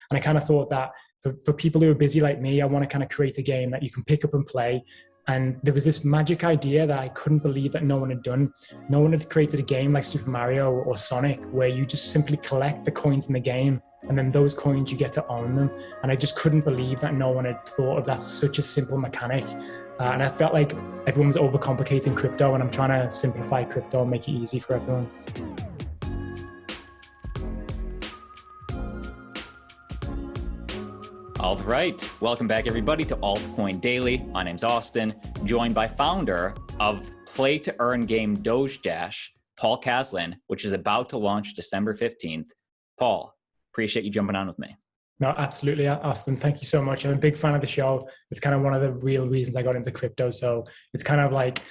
And I kind of thought that for people who are busy like me, I want to kind of create a game that you can pick up and play. And there was this magic idea that I couldn't believe that no one had done. No one had created a game like Super Mario or Sonic where you just simply collect the coins in the game, and then those coins, you get to own them. And I just couldn't believe that no one had thought of that, such a simple mechanic. And I felt like everyone was overcomplicating crypto, and I'm trying to simplify crypto and make it easy for everyone. All right, welcome back everybody to Altcoin Daily. My name's Austin, joined by founder of play-to-earn game DogeDash, Paul Caslin, which is about to launch December 15th. Paul, appreciate you jumping on with me. No, absolutely, Austin. Thank you so much. I'm a big fan of the show. It's kind of one of the real reasons I got into crypto. So it's kind of like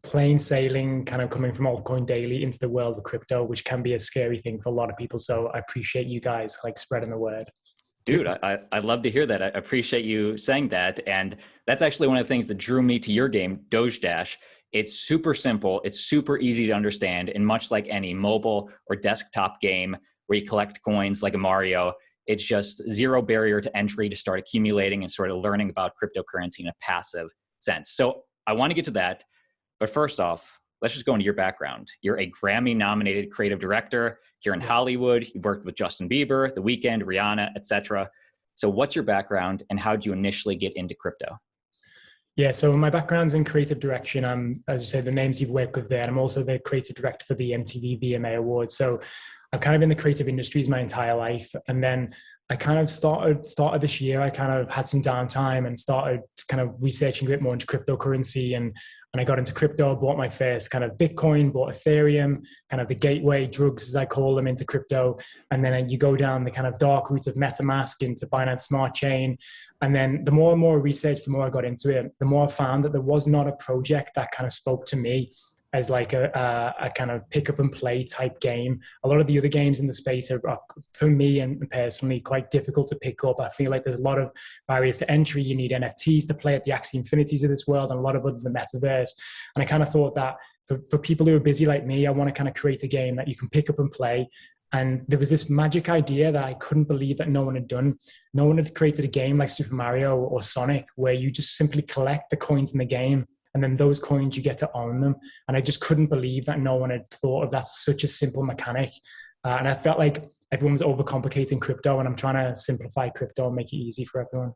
plain sailing, kind of coming from Altcoin Daily into the world of crypto, which can be a scary thing for a lot of people. So I appreciate you guys like spreading the word. Dude, I'd love to hear that. I appreciate you saying that. And that's actually one of the things that drew me to your game, DogeDash. It's super simple. It's super easy to understand. And much like any mobile or desktop game where you collect coins like a Mario, it's just zero barrier to entry to start accumulating and sort of learning about cryptocurrency in a passive sense. So I want to get to that. But first off, let's just go into your background. You're a Grammy-nominated creative director here in Hollywood. You've worked with Justin Bieber, The Weeknd, Rihanna, etc. So what's your background and how did you initially get into crypto? Yeah, so my background's in creative direction. I'm, as you said, the names you've worked with there. And I'm also the creative director for the MTV VMA Awards. So I've kind of been in the creative industries my entire life. And then I kind of started this year, I kind of had some downtime and started kind of researching a bit more into cryptocurrency. And I got into crypto, bought my first kind of Bitcoin, bought Ethereum, kind of the gateway drugs, as I call them, into crypto. And then you go down the kind of dark route of MetaMask into Binance Smart Chain. And then the more and more research, the more I got into it, the more I found that there was not a project that kind of spoke to me as like a kind of pick up and play type game. A lot of the other games in the space are for me and personally quite difficult to pick up. I feel like there's a lot of barriers to entry. You need NFTs to play at the Axie Infinities of this world and a lot of other the metaverse. And I kind of thought that for people who are busy like me, I want to kind of create a game that you can pick up and play. And there was this magic idea that I couldn't believe that no one had done. No one had created a game like Super Mario or Sonic where you just simply collect the coins in the game, and then those coins, you get to own them. And I just couldn't believe that no one had thought of that, such a simple mechanic. And I felt like everyone was overcomplicating crypto, and I'm trying to simplify crypto and make it easy for everyone.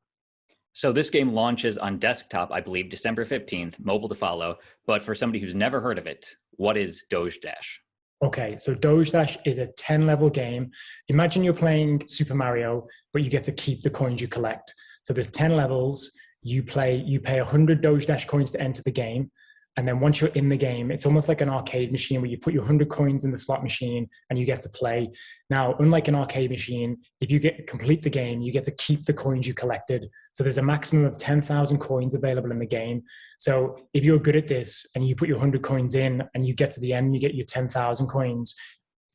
So this game launches on desktop, I believe, December 15th, mobile to follow. But for somebody who's never heard of it, what is DogeDash? Okay, so DogeDash is a 10-level game. Imagine you're playing Super Mario, but you get to keep the coins you collect. So there's 10 levels. You pay 100 DogeDash coins to enter the game. And then once you're in the game, it's almost like an arcade machine where you put your 100 coins in the slot machine and you get to play. Now, unlike an arcade machine, if you complete the game, you get to keep the coins you collected. So there's a maximum of 10,000 coins available in the game. So if you're good at this and you put your 100 coins in and you get to the end, you get your 10,000 coins.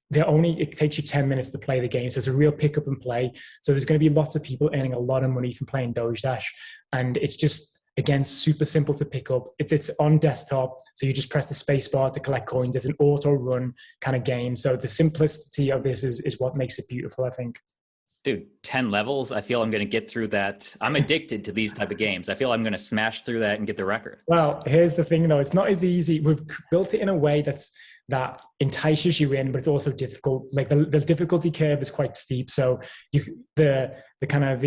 It takes you 10 minutes to play the game. So it's a real pick up and play. So there's going to be lots of people earning a lot of money from playing DogeDash. And it's just, again, super simple to pick up. If it's on desktop, so you just press the space bar to collect coins. It's an auto run kind of game. So the simplicity of this is what makes it beautiful, I think. Dude, 10 levels. I feel I'm going to get through that. I'm addicted to these type of games. I feel I'm going to smash through that and get the record. Well, here's the thing though. It's not as easy. We've built it in a way that entices you in, but it's also difficult. Like the difficulty curve is quite steep. So the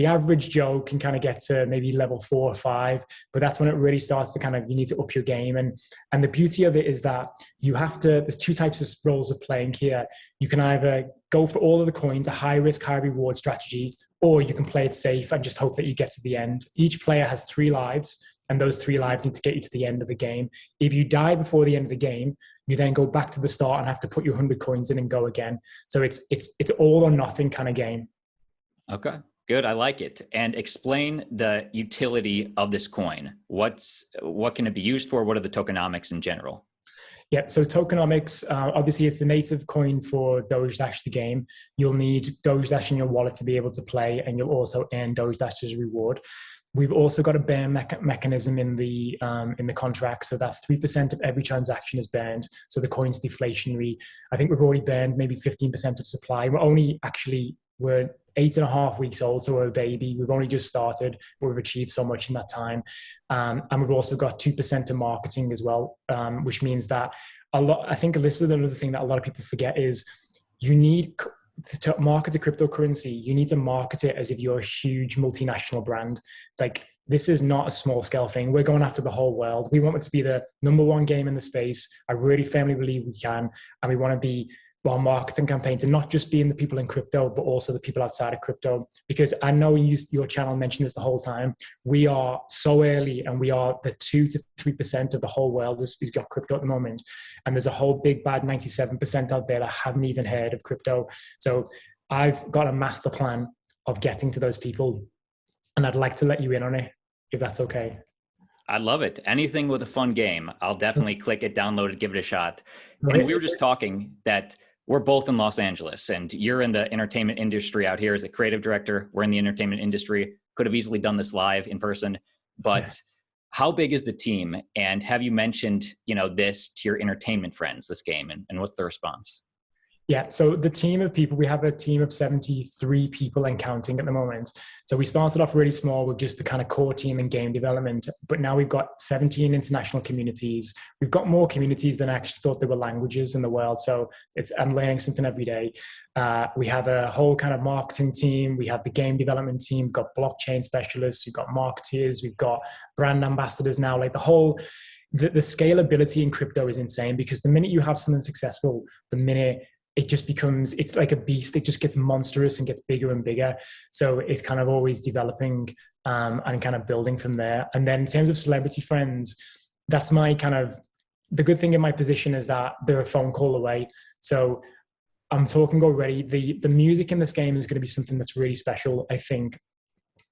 average Joe can kind of get to maybe level 4 or 5, but that's when it really starts to kind of, you need to up your game. And the beauty of it is that there's two types of roles of playing here. You can either go for all of the coins, a high risk, high reward strategy, or you can play it safe and just hope that you get to the end. Each player has 3 lives, and those 3 lives need to get you to the end of the game. If you die before the end of the game, you then go back to the start and have to put your 100 coins in and go again. So it's all or nothing kind of game. Okay, good. I like it. And explain the utility of this coin. What can it be used for? What are the tokenomics in general? Yeah, so tokenomics, obviously it's the native coin for DogeDash, the game. You'll need DogeDash in your wallet to be able to play, and you'll also earn DogeDash as a reward. We've also got a burn mechanism in the contract, so that 3% of every transaction is burned. So the coin's deflationary. I think we've already burned maybe 15% of supply. We're 8.5 weeks old, so we're a baby. We've only just started, but we've achieved so much in that time. And we've also got 2% to marketing as well, which means that I think this is another thing that a lot of people forget is you need to market a cryptocurrency. You need to market it as if you're a huge multinational brand. Like, this is not a small scale thing. We're going after the whole world. We want it to be the #1 game in the space. I really firmly believe we can. And we want to be our marketing campaign to not just be in the people in crypto, but also the people outside of crypto. Because I know your channel mentioned this the whole time. We are so early, and we are the 2 to 3% of the whole world who's got crypto at the moment. And there's a whole big bad 97% out there that haven't even heard of crypto. So I've got a master plan of getting to those people, and I'd like to let you in on it, if that's okay. I love it. Anything with a fun game, I'll definitely click it, download it, give it a shot. And we were just talking that we're both in Los Angeles, and you're in the entertainment industry out here as a creative director. We're in the entertainment industry. Could have easily done this live in person, but how big is the team? And have you mentioned, this to your entertainment friends, this game, and what's the response? Yeah, so the team of people, we have a team of 73 people and counting at the moment. So we started off really small with just the kind of core team in game development, but now we've got 17 international communities. We've got more communities than I actually thought there were languages in the world. So I'm learning something every day. We have a whole kind of marketing team. We have the game development team. We've got blockchain specialists. We've got marketeers. We've got brand ambassadors now. Like the scalability in crypto is insane, because the minute you have something successful, the minute it just becomes, it's like a beast. It just gets monstrous and gets bigger and bigger. So it's kind of always developing and kind of building from there. And then in terms of celebrity friends, that's my kind of, the good thing in my position is that they're a phone call away. So I'm talking already. The music in this game is going to be something that's really special, I think.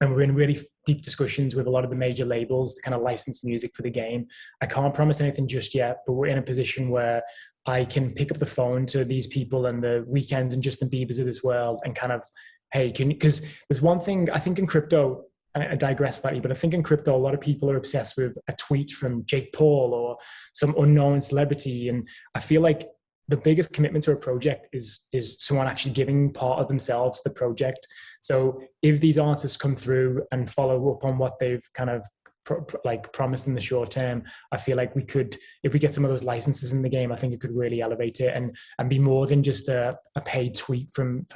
And we're in really deep discussions with a lot of the major labels to kind of license music for the game. I can't promise anything just yet, but we're in a position where I can pick up the phone to these people and the Weekends and Justin Biebers of this world and kind of, hey, because there's one thing I think in crypto, and I digress slightly, but I think in crypto, a lot of people are obsessed with a tweet from Jake Paul or some unknown celebrity. And I feel like the biggest commitment to a project is someone actually giving part of themselves to the project. So if these artists come through and follow up on what they've kind of promised in the short term, I feel like we could, if we get some of those licenses in the game, I think it could really elevate it and be more than just a paid tweet from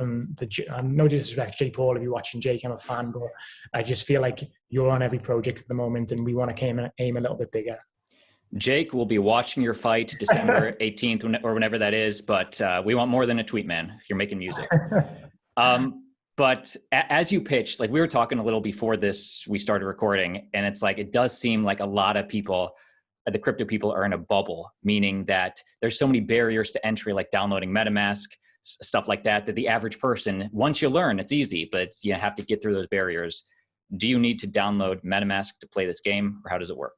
no disrespect, Jake Paul, if you're watching Jake, I'm a fan, but I just feel like you're on every project at the moment, and we want to aim a little bit bigger. Jake will be watching your fight December 18th or whenever that is, but we want more than a tweet, man, if you're making music. But as you pitched, like we were talking a little before we started recording, and it's like, it does seem like a lot of people, the crypto people, are in a bubble, meaning that there's so many barriers to entry, like downloading MetaMask, stuff like that the average person, once you learn, it's easy, but you have to get through those barriers. Do you need to download MetaMask to play this game, or how does it work?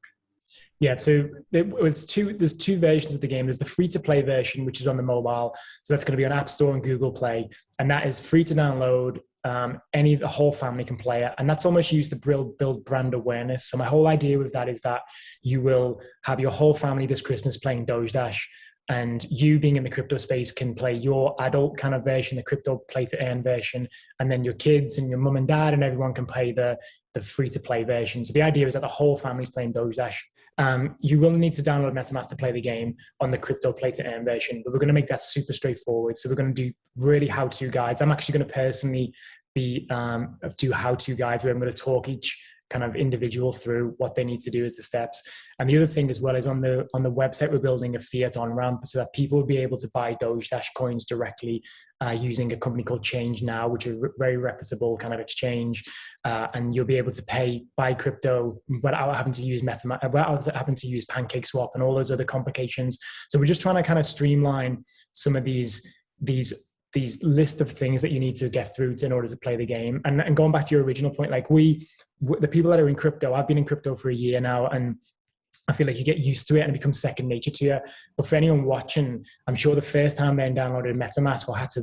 Yeah, so there's two versions of the game. There's the free-to-play version, which is on the mobile. So that's going to be on App Store and Google Play. And that is free to download. The whole family can play it. And that's almost used to build brand awareness. So my whole idea with that is that you will have your whole family this Christmas playing DogeDash. And you, being in the crypto space, can play your adult kind of version, the crypto play-to-earn version. And then your kids and your mum and dad and everyone can play the free-to-play version. So the idea is that the whole family's playing DogeDash. You will need to download MetaMask to play the game on the crypto play-to-earn version, but we're going to make that super straightforward. So we're going to do really how-to guides. I'm actually going to personally do how-to guides where I'm going to talk each kind of individual through what they need to do as the steps. And the other thing as well is on the website, we're building a fiat on-ramp so that people will be able to buy DogeDash coins directly using a company called Change Now, which is a very reputable kind of exchange. And you'll be able to buy crypto without having to use MetaMask, without having to use PancakeSwap and all those other complications. So we're just trying to kind of streamline some of these list of things that you need to get through in order to play the game. And going back to your original point, like the people that are in crypto, I've been in crypto for a year now, and I feel like you get used to it and it becomes second nature to you. But for anyone watching, I'm sure the first time they downloaded MetaMask or had to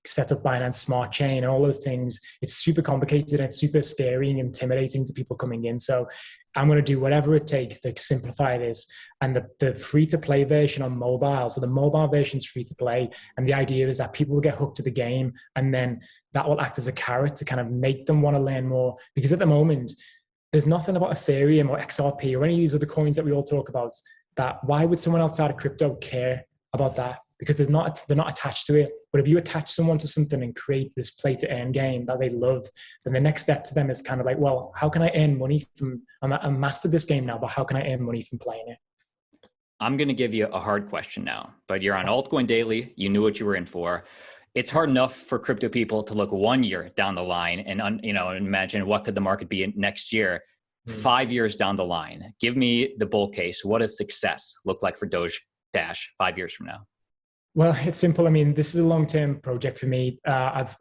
set up Binance Smart Chain and all those things. It's super complicated and it's super scary and intimidating to people coming in. So I'm going to do whatever it takes to simplify this. And the free-to-play version on mobile, so the mobile version is free-to-play. And the idea is that people will get hooked to the game, and then that will act as a carrot to kind of make them want to learn more. Because at the moment, there's nothing about Ethereum or XRP or any of these other coins that we all talk about that why would someone outside of crypto care about that? Because they're not attached to it. But if you attach someone to something and create this play to earn game that they love, then the next step to them is kind of like, well, how can I earn money from, I'm mastered this game now, but how can I earn money from playing it? I'm going to give you a hard question now, but you're on Altcoin Daily. You knew what you were in for. It's hard enough for crypto people to look 1 year down the line and imagine what could the market be in next year. 5 years down the line, give me the bull case. What does success look like for DogeDash 5 years from now? Well, it's simple. I mean, this is a long-term project for me. I've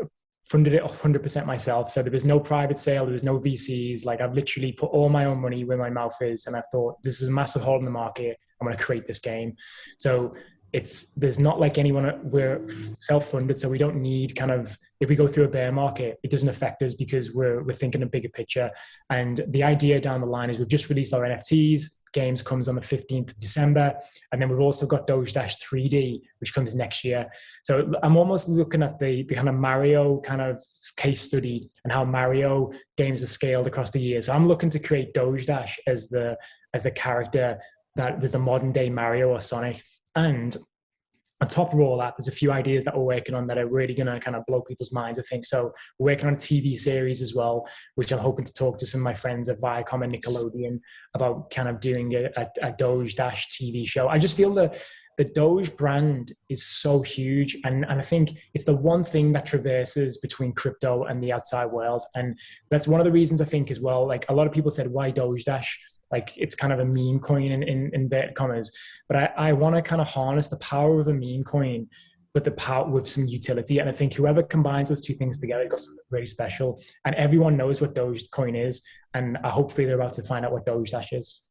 funded it 100% myself. So there was no private sale. There was no VCs. Like, I've literally put all my own money where my mouth is. And I thought, this is a massive hole in the market. I'm going to create this game. So there's not like anyone, we're self-funded. So we don't need kind of, if we go through a bear market, it doesn't affect us because we're thinking a bigger picture. And the idea down the line is we've just released our NFTs. Games comes on the 15th of December. And then we've also got DogeDash 3D, which comes next year. So I'm almost looking at the kind of Mario kind of case study and how Mario games were scaled across the years. So I'm looking to create DogeDash as the character that there's the modern day Mario or Sonic. And on top of all that, there's a few ideas that we're working on that are really going to kind of blow people's minds, I think. So we're working on a TV series as well, which I'm hoping to talk to some of my friends at Viacom and Nickelodeon about kind of doing a DogeDash TV show. I just feel the Doge brand is so huge. And I think it's the one thing that traverses between crypto and the outside world. And that's one of the reasons I think as well, like a lot of people said, why DogeDash? Like it's kind of a meme coin in inverted commas, but I want to kind of harness the power of a meme coin with the power with some utility. And I think whoever combines those two things together got something really special. And everyone knows what Dogecoin is, and hopefully they're about to find out what DogeDash is.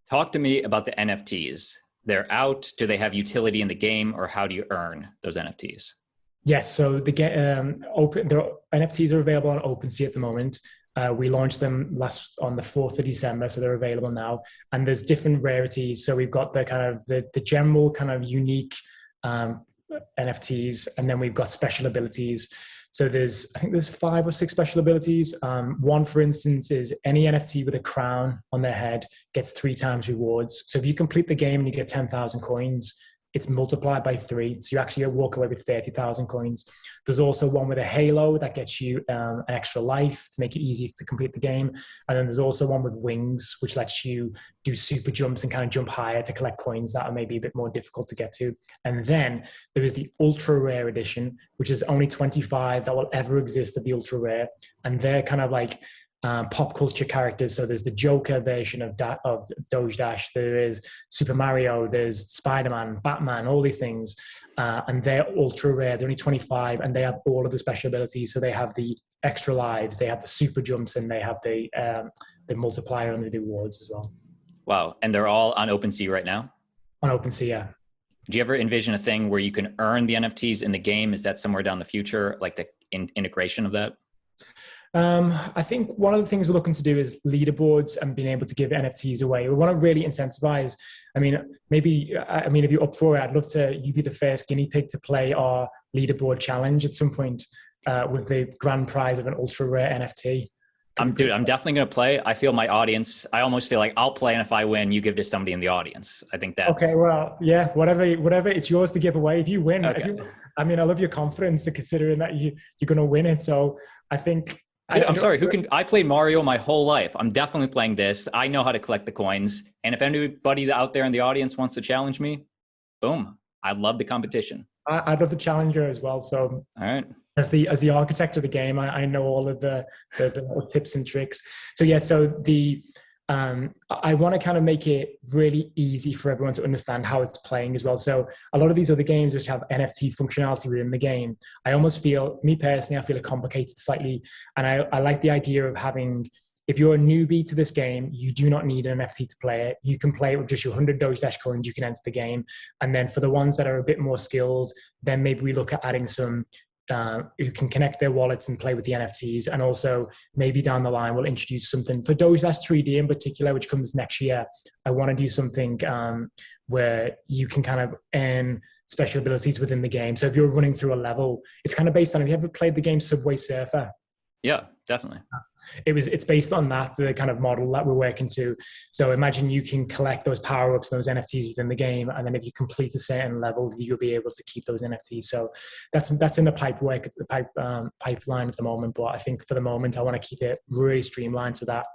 Talk to me about the NFTs. They're out. Do they have utility in the game, or how do you earn those NFTs? Yes, so the NFTs are available on OpenSea at the moment. We launched them on the 4th of December, so they're available now. And there's different rarities. So we've got the kind of the general kind of unique NFTs, and then we've got special abilities. So I think there's 5 or 6 special abilities. One, for instance, is any NFT with a crown on their head gets 3 times rewards. So if you complete the game and you get 10,000 coins, it's multiplied by 3. So you actually walk away with 30,000 coins. There's also one with a halo that gets you an extra life to make it easy to complete the game. And then there's also one with wings, which lets you do super jumps and kind of jump higher to collect coins that are maybe a bit more difficult to get to. And then there is the ultra rare edition, which is only 25 that will ever exist of the ultra rare. And they're kind of like pop culture characters. So there's the Joker version of DogeDash, there is Super Mario, there's Spider-Man, Batman, all these things. And they're ultra rare. They're only 25 and they have all of the special abilities. So they have the extra lives, they have the super jumps, and they have the multiplier and the rewards as well. Wow. And they're all on OpenSea right now? On OpenSea, yeah. Do you ever envision a thing where you can earn the NFTs in the game? Is that somewhere down the future, like the integration of that? I think one of the things we're looking to do is leaderboards and being able to give NFTs away. We want to really incentivize. I mean, if you're up for it, I'd love you be the first guinea pig to play our leaderboard challenge at some point with the grand prize of an ultra rare NFT. I'm definitely going to play. I feel my audience, I almost feel like I'll play, and if I win, you give to somebody in the audience. I think that's... Okay, well, yeah, whatever, it's yours to give away. If you win, okay. I love your confidence to considering that you're going to win it. So I think... I'm sorry, I played Mario my whole life. I'm definitely playing this. I know how to collect the coins. And if anybody out there in the audience wants to challenge me, boom, I love the competition. I'd love the challenger as well. So all right. As the architect of the game, I know all of the tips and tricks. So yeah, I want to kind of make it really easy for everyone to understand how it's playing as well. So a lot of these other games which have NFT functionality within the game, I almost feel, me personally, I feel it complicated slightly. And I like the idea of having, if you're a newbie to this game, you do not need an NFT to play it. You can play it with just your 100 DogeDash coins, you can enter the game. And then for the ones that are a bit more skilled, then maybe we look at adding some who can connect their wallets and play with the NFTs. And also maybe down the line, we'll introduce something for DogeDash 3D in particular, which comes next year. I want to do something where you can kind of earn special abilities within the game. So if you're running through a level, it's kind of based on, have you ever played the game Subway Surfer? Yeah, definitely. It's based on that, the kind of model that we're working to. So imagine you can collect those power-ups, those NFTs within the game, and then if you complete a certain level, you'll be able to keep those NFTs. So that's in the pipeline at the moment. But I think for the moment, I want to keep it really streamlined so that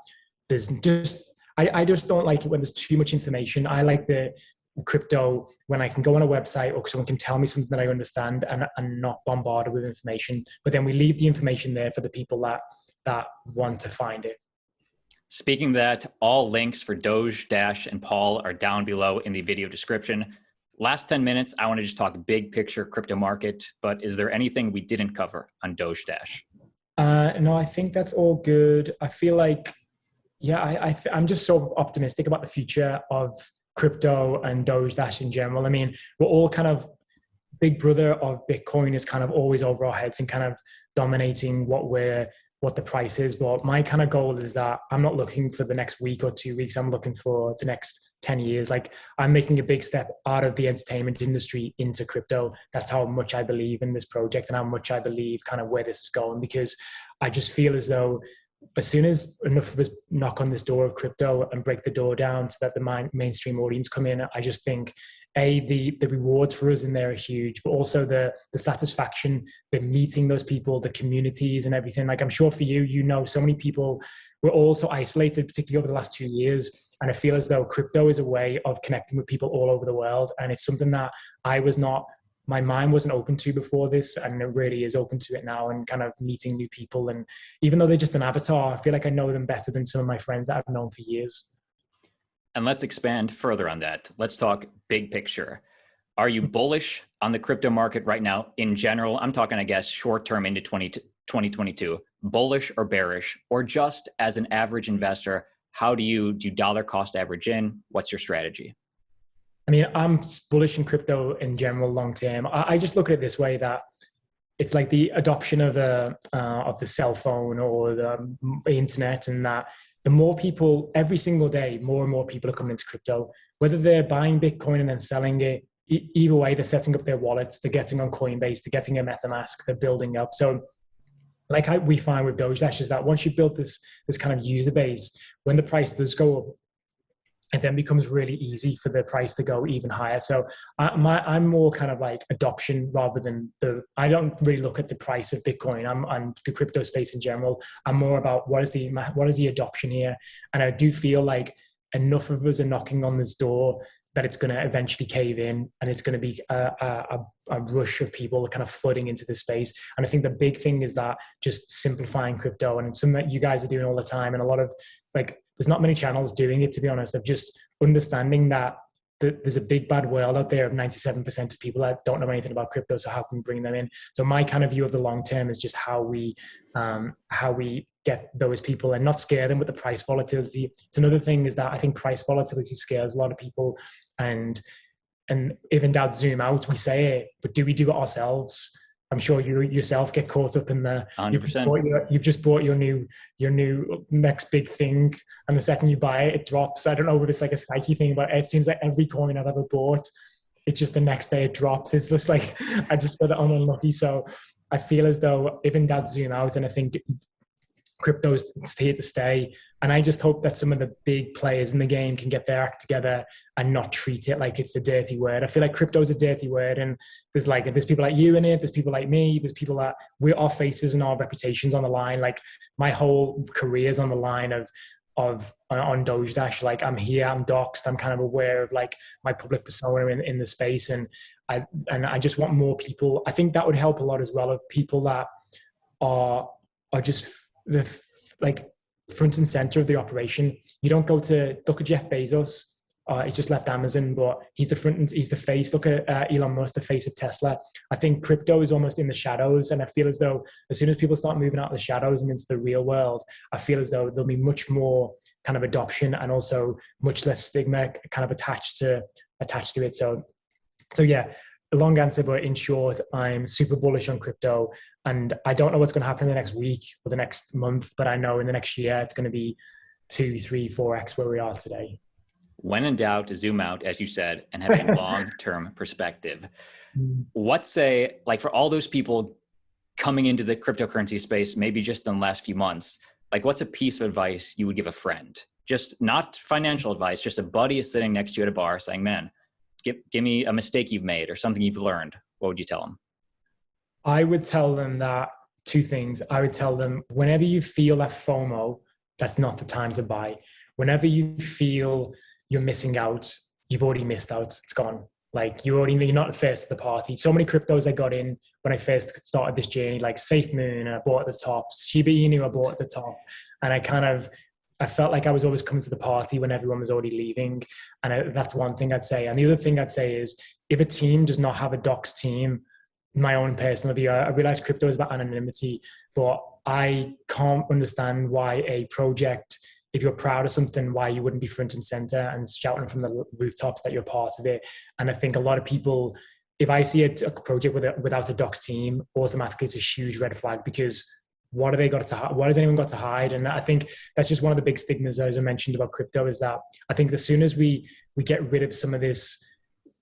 there's just, I just don't like it when there's too much information. I like the crypto when I can go on a website or someone can tell me something that I understand and not bombarded with information. But then we leave the information there for the people that want to find it. Speaking of that, all links for DogeDash and Paul are down below in the video description. Last 10 minutes, I want to just talk big picture crypto market, but is there anything we didn't cover on DogeDash? No, I think that's all good. I feel like, yeah, I'm just so optimistic about the future of crypto and DogeDash in general. I mean, we're all kind of, big brother of Bitcoin is kind of always over our heads and kind of dominating what the price is. But my kind of goal is that I'm not looking for the next week or 2 weeks. I'm looking for the next 10 years. Like, I'm making a big step out of the entertainment industry into crypto. That's how much I believe in this project and how much I believe kind of where this is going, because I just feel as though as soon as enough of us knock on this door of crypto and break the door down so that the mainstream audience come in, I just think, the rewards for us in there are huge, but also the satisfaction, the meeting those people, the communities and everything. Like, I'm sure for you know, so many people were all so isolated, particularly over the last 2 years. And I feel as though crypto is a way of connecting with people all over the world. And it's something that my mind wasn't open to before this, and it really is open to it now, and kind of meeting new people. And even though they're just an avatar, I feel like I know them better than some of my friends that I've known for years. And let's expand further on that. Let's talk big picture. Are you bullish on the crypto market right now in general? I'm talking, I guess, short term into 2022, bullish or bearish, or just as an average investor, how do you dollar cost average in? What's your strategy? I mean, I'm bullish in crypto in general long term. I just look at it this way, that it's like the adoption of the cell phone or the internet, and that the more people, every single day, more and more people are coming into crypto, whether they're buying Bitcoin and then selling it. Either way, they're setting up their wallets, they're getting on Coinbase, they're getting a MetaMask, they're building up. So like we find with DogeDash is that once you've built this kind of user base, when the price does go up, it then becomes really easy for the price to go even higher. So I'm more kind of like adoption rather than I don't really look at the price of Bitcoin. I'm the crypto space in general. I'm more about what is the adoption here. And I do feel like enough of us are knocking on this door that it's going to eventually cave in, and it's going to be a rush of people kind of flooding into this space. And I think the big thing is that just simplifying crypto, and it's something that you guys are doing all the time. And a lot of, like, there's not many channels doing it, to be honest, of just understanding that there's a big bad world out there of 97% of people that don't know anything about crypto. So how can we bring them in? So my kind of view of the long term is just how we get those people and not scare them with the price volatility. It's another thing is that I think price volatility scares a lot of people, and if in doubt, zoom out. We say it, but do we do it ourselves? I'm sure you yourself get caught up in the 100%. You've just bought your new next big thing, and the second you buy it, it drops. I don't know if it's like a psyche thing, but it seems like every coin I've ever bought, it's just the next day it drops. It's just like I just got it unlucky. So I feel as though if in doubt, zoom out, and I think crypto's here to stay. And I just hope that some of the big players in the game can get their act together and not treat it like it's a dirty word. I feel like crypto is a dirty word, and there's people like you in it, there's people like me, there's people that our faces and our reputations on the line. Like, my whole career's on the line on DogeDash. Like, I'm here, I'm doxed, I'm kind of aware of like my public persona in the space, and I just want more people. I think that would help a lot as well, of people that are just like front and center of the operation. You don't look at Jeff Bezos. He's just left Amazon, but he's the face. Look at Elon Musk, the face of Tesla. I think crypto is almost in the shadows, and I feel as though as soon as people start moving out of the shadows and into the real world, I feel as though there'll be much more kind of adoption, and also much less stigma kind of attached to it. So yeah, long answer, but in short, I'm super bullish on crypto, and I don't know what's going to happen in the next week or the next month, but I know in the next year it's going to be 2, 3, 4x where we are today. When in doubt, zoom out, as you said, and have a long-term perspective. What's like for all those people coming into the cryptocurrency space, maybe just in the last few months, like what's a piece of advice you would give a friend? Just not financial advice, just a buddy is sitting next to you at a bar saying, man, give me a mistake you've made or something you've learned. What would you tell them? I would tell them that 2 things. I would tell them whenever you feel that FOMO, that's not the time to buy. Whenever you feel you're missing out, you've already missed out. It's gone. Like you're not first to the party. So many cryptos I got in when I first started this journey, like SafeMoon, I bought at the top. Shiba Inu, I bought at the top. And I felt like I was always coming to the party when everyone was already leaving. And that's one thing I'd say. And the other thing I'd say is if a team does not have a docs team, my own personal view, I realize crypto is about anonymity, but I can't understand why a project, if you're proud of something, why you wouldn't be front and center and shouting from the rooftops that you're part of it. And I think a lot of people, if I see a project without a docs team, automatically it's a huge red flag because what have they got to hide? What has anyone got to hide? And I think that's just one of the big stigmas, as I mentioned about crypto, is that I think as soon as we get rid of some of this,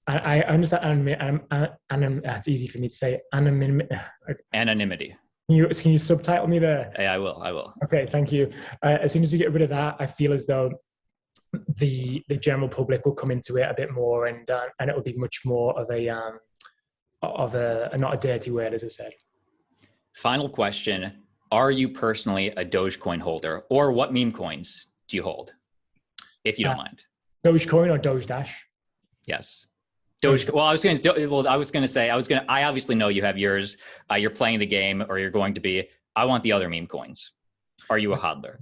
I understand, it's easy for me to say, anonymity. Can you subtitle me there? Yeah, I will. Okay, thank you. As soon as you get rid of that, I feel as though the general public will come into it a bit more, and it will be much more of a not a dirty word, as I said. Final question: are you personally a Dogecoin holder, or what meme coins do you hold, if you don't mind? Dogecoin or DogeDash? Yes. Well, I obviously know you have yours. You're playing the game, or you're going to be. I want the other meme coins. Are you a hodler?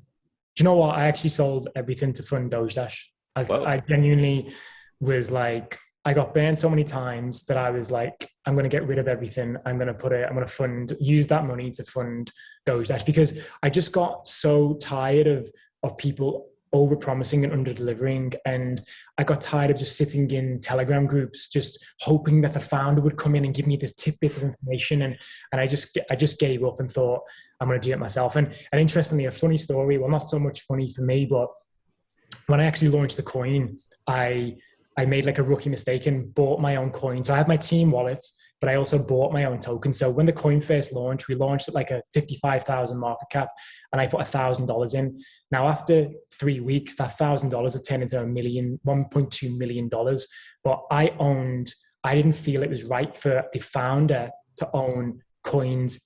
Do you know what? I actually sold everything to fund DogeDash. I genuinely was like, I got burned so many times that I was like, I'm going to get rid of everything. I'm going to use that money to fund DogeDash, because I just got so tired of people over-promising and under-delivering. And I got tired of just sitting in Telegram groups, just hoping that the founder would come in and give me this tidbit of information. And I just gave up and thought, I'm going to do it myself. And interestingly, a funny story, well, not so much funny for me, but when I actually launched the coin, I made like a rookie mistake and bought my own coin. So I have my team wallet, but I also bought my own token. So when the coin first launched, we launched at like a 55,000 market cap, and I put $1,000 in. Now, after 3 weeks, that $1,000 had turned into $1.2 million. But I didn't feel it was right for the founder to own coins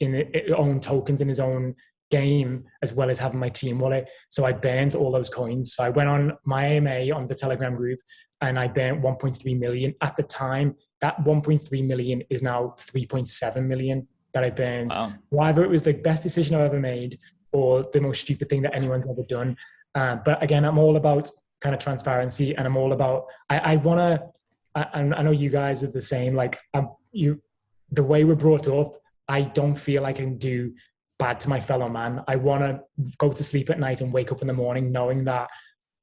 own tokens in his own game, as well as having my team wallet. So I burned all those coins. So I went on my AMA on the Telegram group, and I burnt 1.3 million. At the time, that 1.3 million is now 3.7 million that I burned. Wow. Whether it was the best decision I've ever made or the most stupid thing that anyone's ever done. But again, I'm all about kind of transparency, and I'm all about, I know you guys are the same. Like the way we're brought up, I don't feel I can do bad to my fellow man. I want to go to sleep at night and wake up in the morning knowing that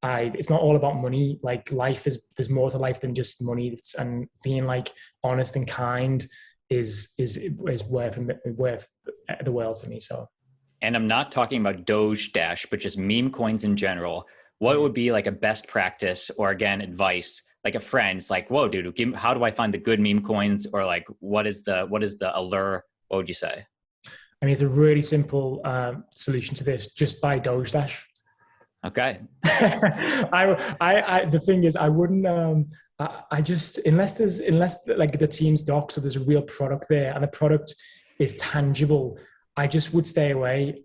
it's not all about money. Like there's more to life than just money. And being like honest and kind is worth the world to me. So. And I'm not talking about DogeDash, but just meme coins in general. What would be like a best practice, or again, advice, like a friend? It's like, whoa, dude, how do I find the good meme coins? Or like, what is the allure? What would you say? I mean, it's a really simple solution to this. Just buy DogeDash. Okay. The thing is, I wouldn't. I just unless like the team's docs, so there's a real product there, and the product is tangible, I just would stay away.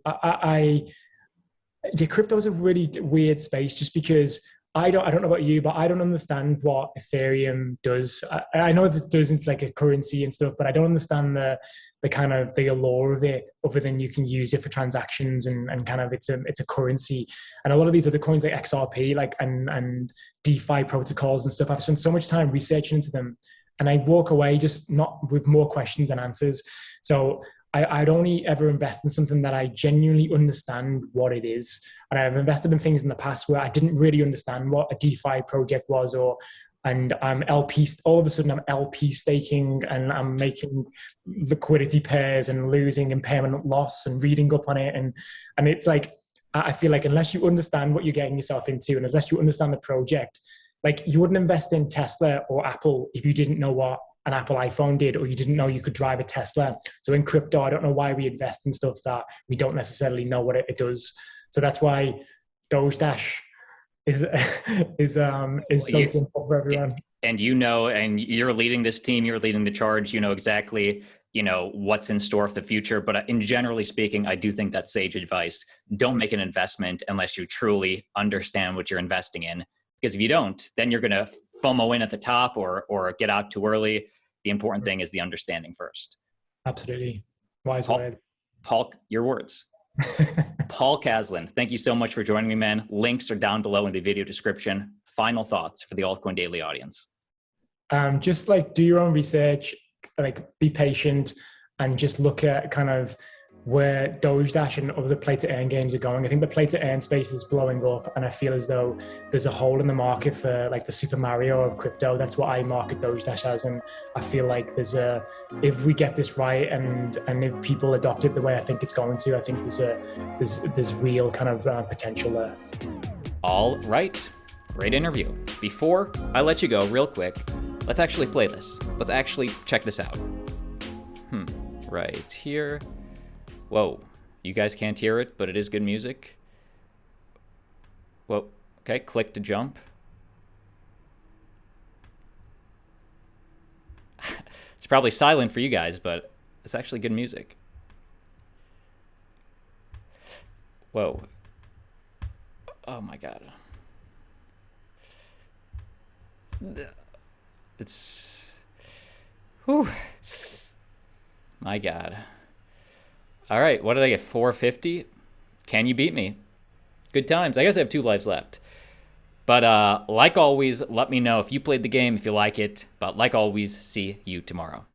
Crypto is a really weird space, just because I don't know about you, but I don't understand what Ethereum does. I know that it does, it's like a currency and stuff, but I don't understand the kind of the allure of it, other than you can use it for transactions and kind of it's a currency. And a lot of these other coins like XRP, like and DeFi protocols and stuff, I've spent so much time researching into them, and I walk away just not with more questions than answers. So I'd only ever invest in something that I genuinely understand what it is. And I've invested in things in the past where I didn't really understand what a DeFi project was, or and I'm LP, all of a sudden I'm LP staking and I'm making liquidity pairs and losing in permanent loss and reading up on it. And it's like, I feel like unless you understand what you're getting yourself into and unless you understand the project, like you wouldn't invest in Tesla or Apple if you didn't know what an Apple iPhone did, or you didn't know you could drive a Tesla. So in crypto, I don't know why we invest in stuff that we don't necessarily know what it does. So that's why DogeDash is so simple for everyone. And and you're leading this team, you're leading the charge, you know exactly, what's in store for the future. But in generally speaking, I do think that's sage advice. Don't make an investment unless you truly understand what you're investing in. Because if you don't, then you're going to FOMO in at the top or get out too early. The important thing is the understanding first. Absolutely. Wise word. Paul, your words. Paul Caslin, thank you so much for joining me, man. Links are down below in the video description. Final thoughts for the Altcoin Daily audience. Just like do your own research, like be patient, and just look at kind of where DogeDash and other play to earn games are going. I think the play to earn space is blowing up, and I feel as though there's a hole in the market for like the Super Mario of crypto. That's what I market DogeDash as, and I feel like if we get this right and if people adopt it the way I think it's going to, I think there's real kind of potential there. All right, great interview. Before I let you go, real quick, let's actually play this. Let's actually check this out. Right here. Whoa, you guys can't hear it, but it is good music. Whoa, okay, click to jump. It's probably silent for you guys, but it's actually good music. Whoa. Oh my God. It's, whew. My God. All right, what did I get, 450? Can you beat me? Good times. I guess I have 2 lives left. But like always, let me know if you played the game, if you like it. But like always, see you tomorrow.